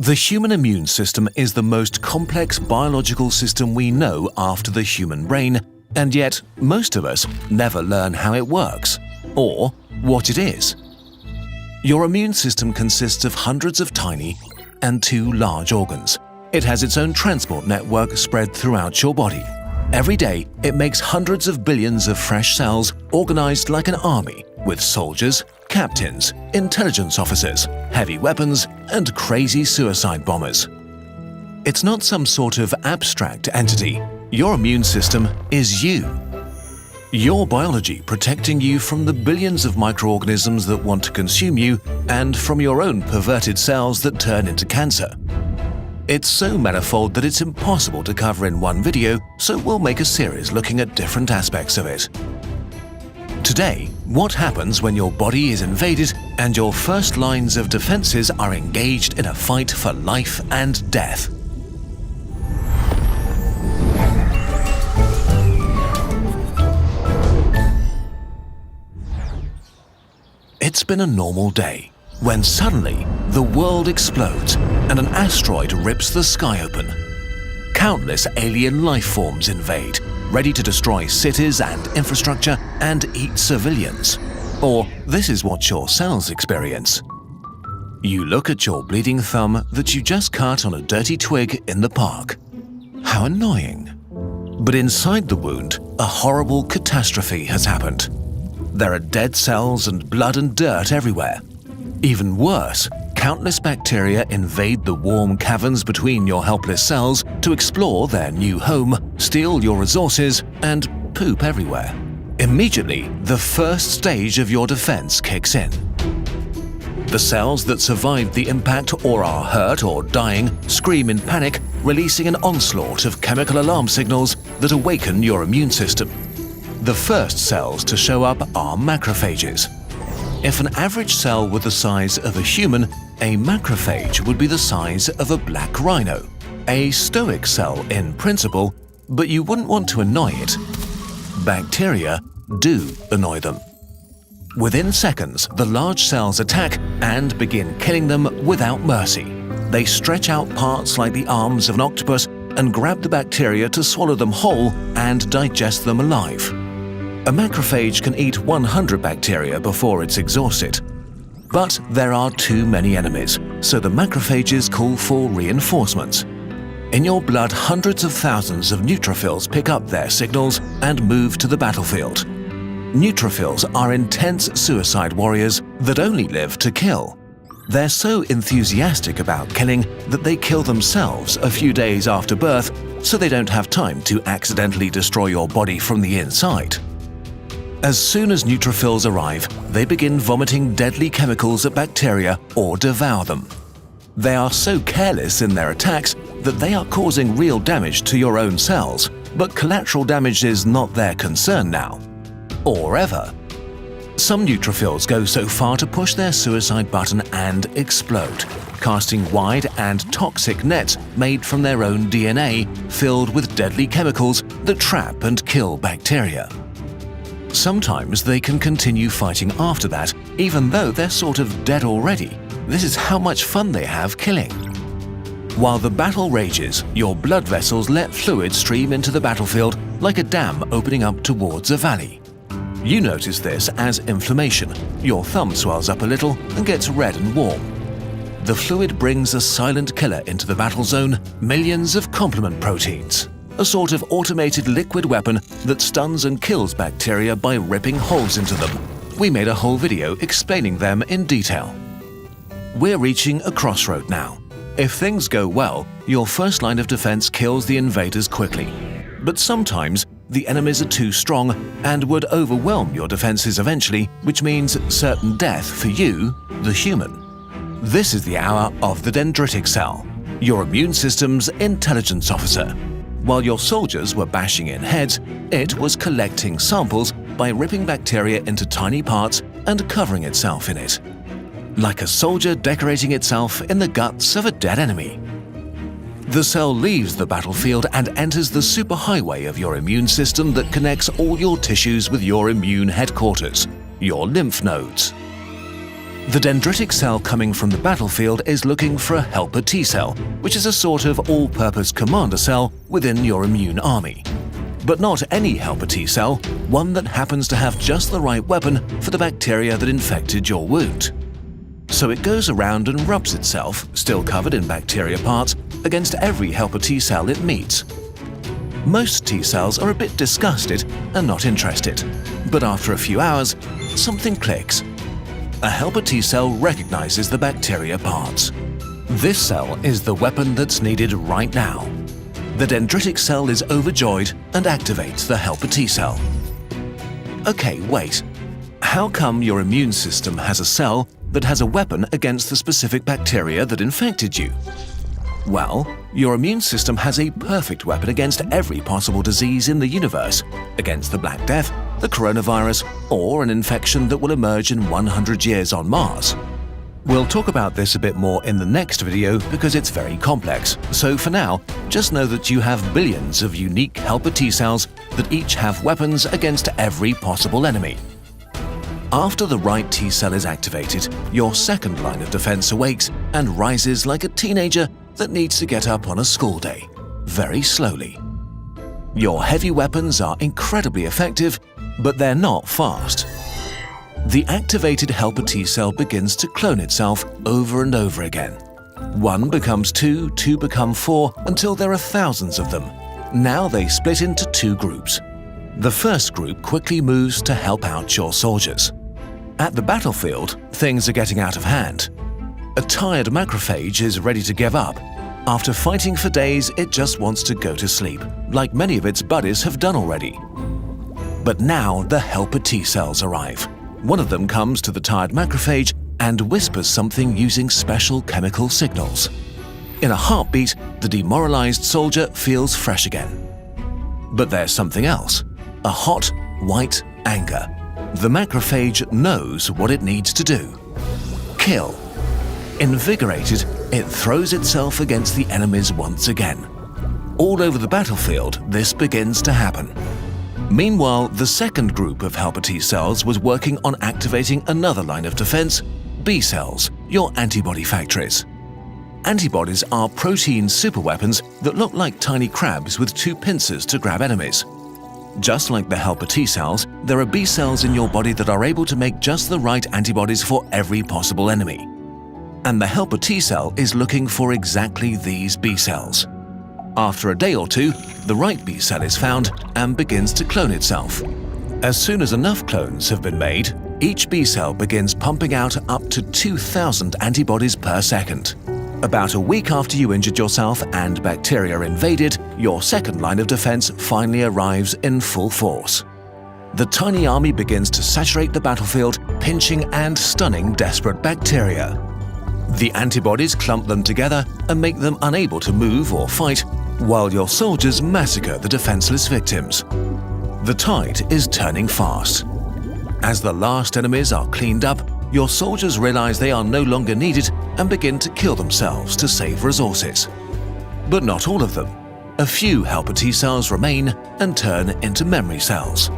The human immune system is the most complex biological system we know after the human brain, and yet most of us never learn how it works, or what it is. Your immune system consists of hundreds of tiny and two large organs. It has its own transport network spread throughout your body. Every day, it makes hundreds of billions of fresh cells organized like an army, with soldiers, captains, intelligence officers, heavy weapons, and crazy suicide bombers. It's not some sort of abstract entity. Your immune system is you. Your biology protecting you from the billions of microorganisms that want to consume you and from your own perverted cells that turn into cancer. It's so manifold that it's impossible to cover in one video, so we'll make a series looking at different aspects of it. Today, what happens when your body is invaded and your first lines of defenses are engaged in a fight for life and death? It's been a normal day, when suddenly the world explodes and an asteroid rips the sky open. Countless alien life forms invade, ready to destroy cities and infrastructure and eat civilians. Or this is what your cells experience. You look at your bleeding thumb that you just cut on a dirty twig in the park. How annoying. But inside the wound, a horrible catastrophe has happened. There are dead cells and blood and dirt everywhere. Even worse, countless bacteria invade the warm caverns between your helpless cells to explore their new home, steal your resources, and poop everywhere. Immediately, the first stage of your defense kicks in. The cells that survived the impact or are hurt or dying scream in panic, releasing an onslaught of chemical alarm signals that awaken your immune system. The first cells to show up are macrophages. If an average cell were the size of a human, a macrophage would be the size of a black rhino. A stoic cell in principle, but you wouldn't want to annoy it. Bacteria do annoy them. Within seconds, the large cells attack and begin killing them without mercy. They stretch out parts like the arms of an octopus and grab the bacteria to swallow them whole and digest them alive. A macrophage can eat 100 bacteria before it's exhausted. But there are too many enemies, so the macrophages call for reinforcements. In your blood, hundreds of thousands of neutrophils pick up their signals and move to the battlefield. Neutrophils are intense suicide warriors that only live to kill. They're so enthusiastic about killing that they kill themselves a few days after birth, so they don't have time to accidentally destroy your body from the inside. As soon as neutrophils arrive, they begin vomiting deadly chemicals at bacteria or devour them. They are so careless in their attacks that they are causing real damage to your own cells, but collateral damage is not their concern now. Or ever. Some neutrophils go so far to push their suicide button and explode, casting wide and toxic nets made from their own DNA filled with deadly chemicals that trap and kill bacteria. Sometimes they can continue fighting after that, even though they're sort of dead already. This is how much fun they have killing. While the battle rages, your blood vessels let fluid stream into the battlefield like a dam opening up towards a valley. You notice this as inflammation. Your thumb swells up a little and gets red and warm. The fluid brings a silent killer into the battle zone, millions of complement proteins. A sort of automated liquid weapon that stuns and kills bacteria by ripping holes into them. We made a whole video explaining them in detail. We're reaching a crossroad now. If things go well, your first line of defense kills the invaders quickly. But sometimes, the enemies are too strong and would overwhelm your defenses eventually, which means certain death for you, the human. This is the hour of the dendritic cell, your immune system's intelligence officer. While your soldiers were bashing in heads, it was collecting samples by ripping bacteria into tiny parts and covering itself in it. Like a soldier decorating itself in the guts of a dead enemy. The cell leaves the battlefield and enters the superhighway of your immune system that connects all your tissues with your immune headquarters, your lymph nodes. The dendritic cell coming from the battlefield is looking for a helper T cell, which is a sort of all-purpose commander cell within your immune army. But not any helper T cell, one that happens to have just the right weapon for the bacteria that infected your wound. So it goes around and rubs itself, still covered in bacteria parts, against every helper T cell it meets. Most T cells are a bit disgusted and not interested, but after a few hours, something clicks. A helper T cell recognizes the bacteria parts. This cell is the weapon that's needed right now. The dendritic cell is overjoyed and activates the helper T cell. Okay, wait. How come your immune system has a cell that has a weapon against the specific bacteria that infected you? Well, your immune system has a perfect weapon against every possible disease in the universe, against the Black Death, the coronavirus, or an infection that will emerge in 100 years on Mars. We'll talk about this a bit more in the next video because it's very complex, so for now, just know that you have billions of unique helper T cells that each have weapons against every possible enemy. After the right T cell is activated, your second line of defense awakes and rises like a teenager that needs to get up on a school day, very slowly. Your heavy weapons are incredibly effective, but they're not fast. The activated helper T cell begins to clone itself over and over again. 1 becomes 2, 2 become 4, until there are thousands of them. Now they split into 2 groups. The first group quickly moves to help out your soldiers. At the battlefield, things are getting out of hand. A tired macrophage is ready to give up. After fighting for days, it just wants to go to sleep, like many of its buddies have done already. But now the helper T cells arrive. One of them comes to the tired macrophage and whispers something using special chemical signals. In a heartbeat, the demoralized soldier feels fresh again. But there's something else. A hot, white anger. The macrophage knows what it needs to do. Kill. Invigorated, it throws itself against the enemies once again. All over the battlefield, this begins to happen. Meanwhile, the second group of helper T cells was working on activating another line of defense, B cells, your antibody factories. Antibodies are protein superweapons that look like tiny crabs with 2 pincers to grab enemies. Just like the helper T cells, there are B cells in your body that are able to make just the right antibodies for every possible enemy. And the helper T cell is looking for exactly these B cells. After a day or two, the right B cell is found and begins to clone itself. As soon as enough clones have been made, each B cell begins pumping out up to 2,000 antibodies per second. About a week after you injured yourself and bacteria invaded, your second line of defense finally arrives in full force. The tiny army begins to saturate the battlefield, pinching and stunning desperate bacteria. The antibodies clump them together and make them unable to move or fight, while your soldiers massacre the defenseless victims. The tide is turning fast. As the last enemies are cleaned up, your soldiers realize they are no longer needed and begin to kill themselves to save resources. But not all of them. A few helper T cells remain and turn into memory cells.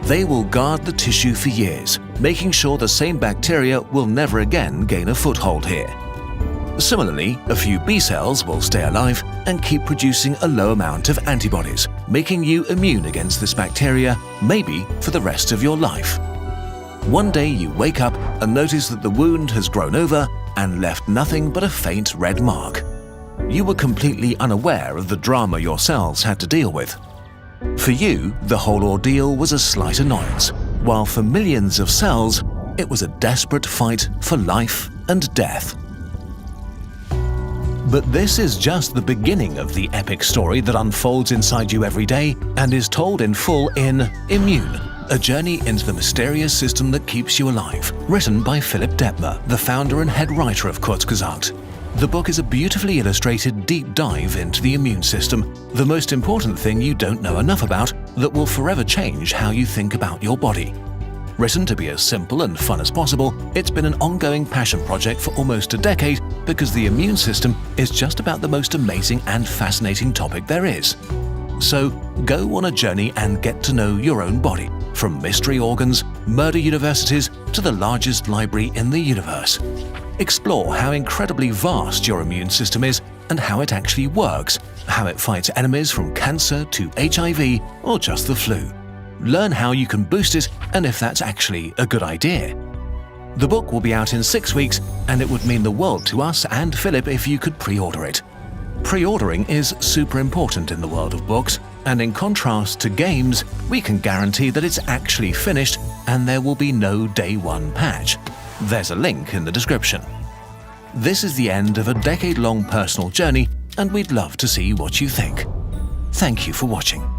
They will guard the tissue for years, making sure the same bacteria will never again gain a foothold here. Similarly, a few B cells will stay alive and keep producing a low amount of antibodies, making you immune against this bacteria, maybe for the rest of your life. One day you wake up and notice that the wound has grown over and left nothing but a faint red mark. You were completely unaware of the drama your cells had to deal with. For you, the whole ordeal was a slight annoyance, while for millions of cells, it was a desperate fight for life and death. But this is just the beginning of the epic story that unfolds inside you every day and is told in full in Immune, a journey into the mysterious system that keeps you alive, written by Philipp Dettmer, the founder and head writer of Kurzgesagt. The book is a beautifully illustrated deep dive into the immune system, the most important thing you don't know enough about that will forever change how you think about your body. Written to be as simple and fun as possible, it's been an ongoing passion project for almost a decade because the immune system is just about the most amazing and fascinating topic there is. So go on a journey and get to know your own body. from mystery organs, murder universities, to the largest library in the universe. Explore how incredibly vast your immune system is and how it actually works, how it fights enemies from cancer to HIV or just the flu. Learn how you can boost it and if that's actually a good idea. The book will be out in 6 weeks, and it would mean the world to us and Philip if you could pre-order it. Pre-ordering is super important in the world of books, and in contrast to games, we can guarantee that it's actually finished and there will be no day one patch. There's a link in the description. This is the end of a decade-long personal journey, and we'd love to see what you think. Thank you for watching.